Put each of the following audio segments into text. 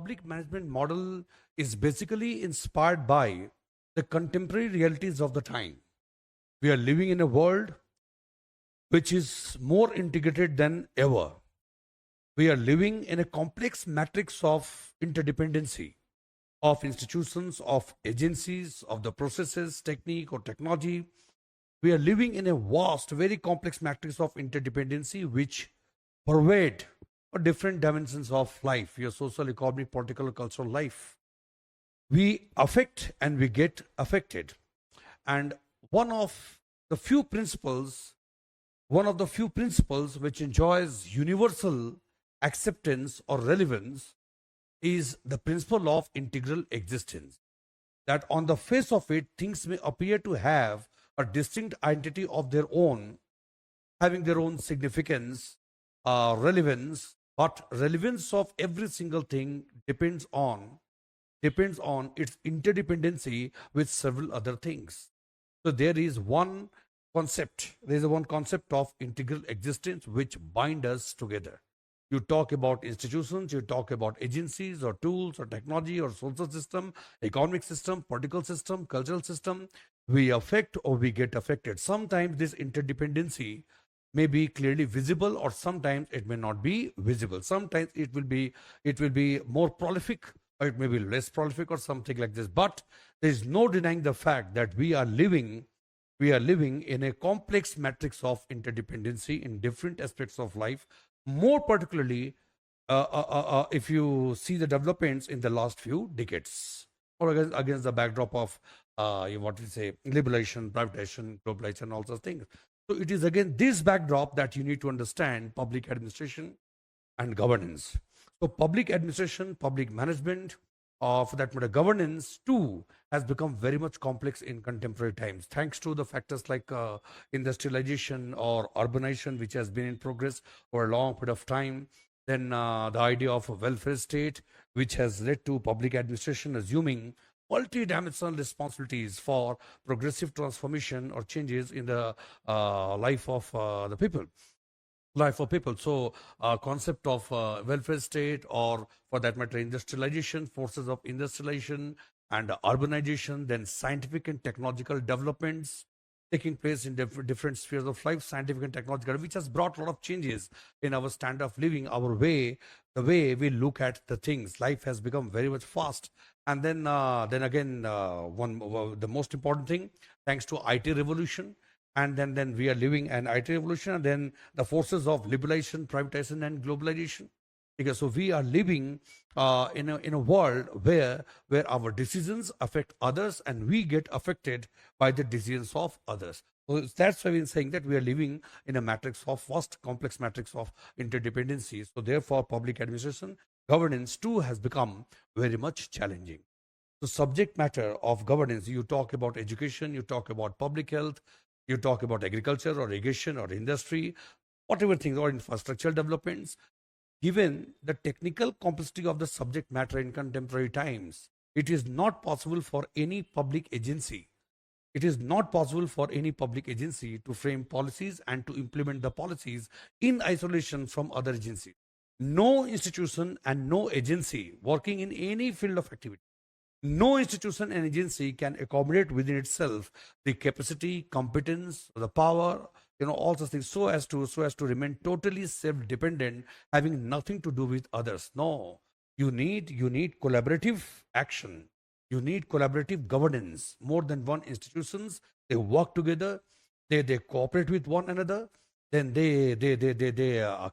public management model is basically inspired by the contemporary realities of the time. We are living in a world which is more integrated than ever. We are living in a complex matrix of interdependency of institutions, of agencies, of the processes, technique, or technology. We are living in a vast, very complex matrix of interdependency which pervade different dimensions of life, your social, economic, political, cultural life. We affect and we get affected. And one of the few principles, one of the few principles which enjoys universal acceptance or relevance is the principle of integral existence. That on the face of it, things may appear to have a distinct identity of their own, having their own significance, relevance, but relevance of every single thing depends on its interdependency with several other things. So there is one concept of integral existence which bind us together. You talk about institutions, you talk about agencies or tools or technology or social system, economic system, political system, cultural system. We affect or we get affected. Sometimes this interdependency may be clearly visible, or sometimes it may not be visible. Sometimes it will be more prolific, or it may be less prolific, or something like this. But there is no denying the fact that we are living in a complex matrix of interdependency in different aspects of life. More particularly, if you see the developments in the last few decades, or against the backdrop of what we say, liberalization, privatization, globalization, all those things. So it is again this backdrop that you need to understand public administration and governance. So public administration, public management, for that matter, governance too, has become very much complex in contemporary times, thanks to the factors like industrialization or urbanization, which has been in progress for a long period of time. Then the idea of a welfare state, which has led to public administration assuming multi-dimensional responsibilities for progressive transformation or changes in the life of the people life of people. So, concept of welfare state, or for that matter, industrialization, forces of industrialization and urbanization, then scientific and technological developments taking place in different spheres of life, scientific and technological, which has brought a lot of changes in our standard of living, our way, the way we look at the things. Life has become very much fast. And then again, the most important thing, thanks to IT revolution, and then we are living an IT revolution, and then the forces of liberalization, privatization, and globalization. Because so we are living in a world where our decisions affect others, and we get affected by the decisions of others. So that's why we're saying that we are living in a matrix of vast, complex matrix of interdependency. So therefore, public administration governance too has become very much challenging. The subject matter of governance, you talk about education, you talk about public health, you talk about agriculture or irrigation or industry, whatever things, or infrastructural developments. Given the technical complexity of the subject matter in contemporary times, it is not possible for any public agency. It is not possible for any public agency to frame policies and to implement the policies in isolation from other agencies. No institution and no agency working in any field of activity, no institution and agency can accommodate within itself the capacity, competence, the power, all those things, so as to remain totally self-dependent, having nothing to do with others. No, you need collaborative action. You need collaborative governance. More than one institutions, they work together, they cooperate with one another, then they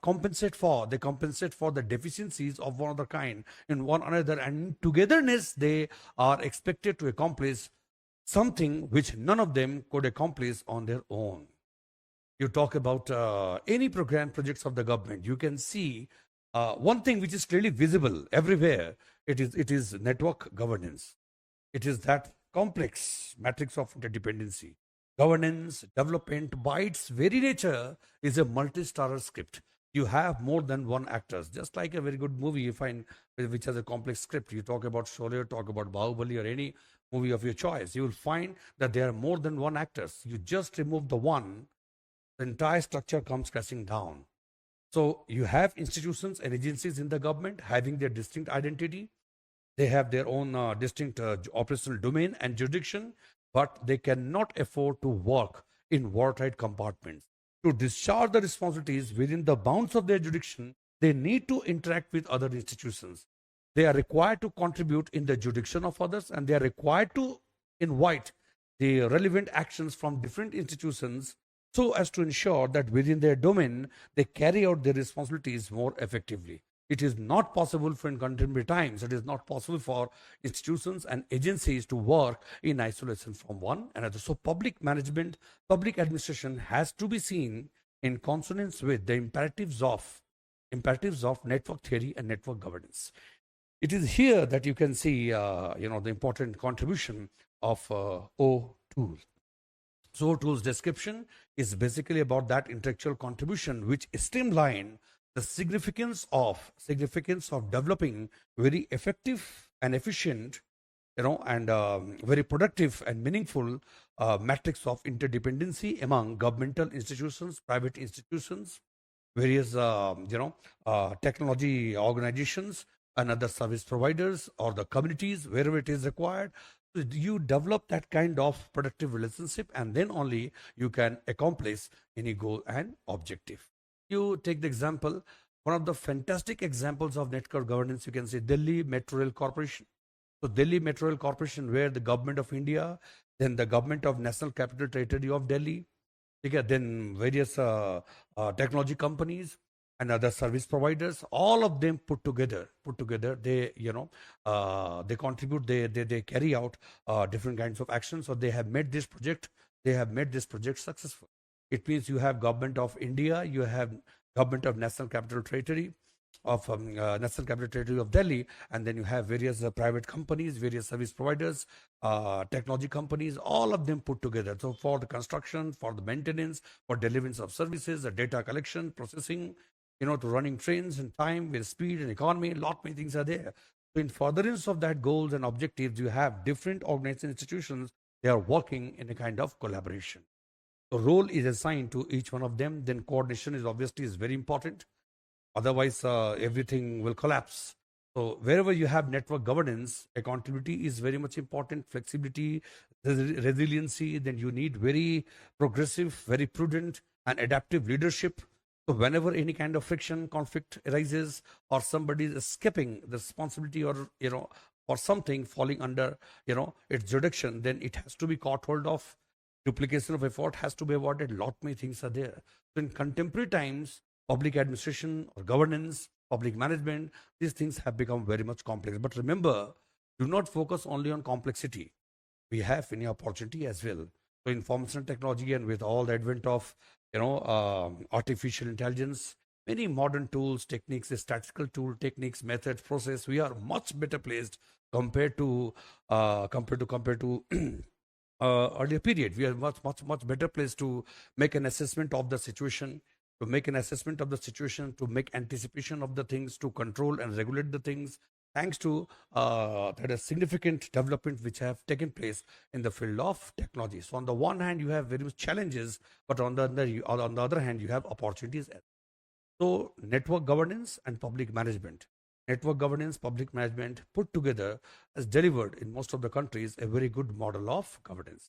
compensate for the deficiencies of one other kind in one another, and togetherness they are expected to accomplish something which none of them could accomplish on their own. You talk about any program projects of the government, you can see one thing which is clearly visible everywhere. It is network governance. It is that complex matrix of interdependency. Governance, development, by its very nature, is a multi-starrer script. You have more than one actors, just like a very good movie you find which has a complex script. You talk about Sholay, talk about Bahubali, or any movie of your choice. You will find that there are more than one actors. You just remove the one, the entire structure comes crashing down. So you have institutions and agencies in the government having their distinct identity, They have their own distinct operational domain and jurisdiction, but they cannot afford to work in watertight compartments. To discharge the responsibilities within the bounds of their jurisdiction, they need to interact with other institutions. They are required to contribute in the jurisdiction of others, and they are required to invite the relevant actions from different institutions so as to ensure that within their domain they carry out their responsibilities more effectively. It is not possible for in contemporary times, it is not possible for institutions and agencies to work in isolation from one another. So public management, public administration has to be seen in consonance with the imperatives of network theory and network governance. It is here that you can see the important contribution of O-Tool. So O-Tool's description is basically about that intellectual contribution which streamline the significance of developing very effective and efficient, and very productive and meaningful matrix of interdependency among governmental institutions, private institutions, various technology organizations and other service providers or the communities wherever it is required. So you develop that kind of productive relationship, and then only you can accomplish any goal and objective. You take the example, one of the fantastic examples of network governance, you can say Delhi Metro Rail Corporation. So Delhi Metro Rail Corporation, where the government of India, then the government of National Capital Territory of Delhi, then various technology companies and other service providers, all of them put together, they they contribute, they carry out different kinds of actions. So they have made this project successful. It means you have government of India, you have government of National Capital Territory of Delhi, and then you have various private companies, various service providers, technology companies, all of them put together. So for the construction, for the maintenance, for deliverance of services, the data collection, processing, to running trains in time with speed and economy, lot many things are there. So in furtherance of that goals and objectives, you have different organization institutions, they are working in a kind of collaboration. The role is assigned to each one of them. Then coordination is obviously very important. Otherwise, everything will collapse. So wherever you have network governance, accountability is very much important. Flexibility, resiliency. Then you need very progressive, very prudent, and adaptive leadership. So whenever any kind of friction, conflict arises, or somebody is escaping the responsibility, or or something falling under its jurisdiction, then it has to be caught hold of. Duplication of effort has to be avoided. Lot many things are there. So in contemporary times, public administration or governance, public management, these things have become very much complex. But remember, do not focus only on complexity. We have any opportunity as well. So information technology, and with all the advent of artificial intelligence, many modern tools, techniques, statistical tool techniques, methods, process, we are much better placed compared to earlier period. We are much better placed to make an assessment of the situation, to make anticipation of the things, to control and regulate the things, thanks to that a significant development which have taken place in the field of technology. So on the one hand, you have various challenges, but on the other hand, you have opportunities. So network governance and public management. Network governance, public management put together has delivered in most of the countries a very good model of governance.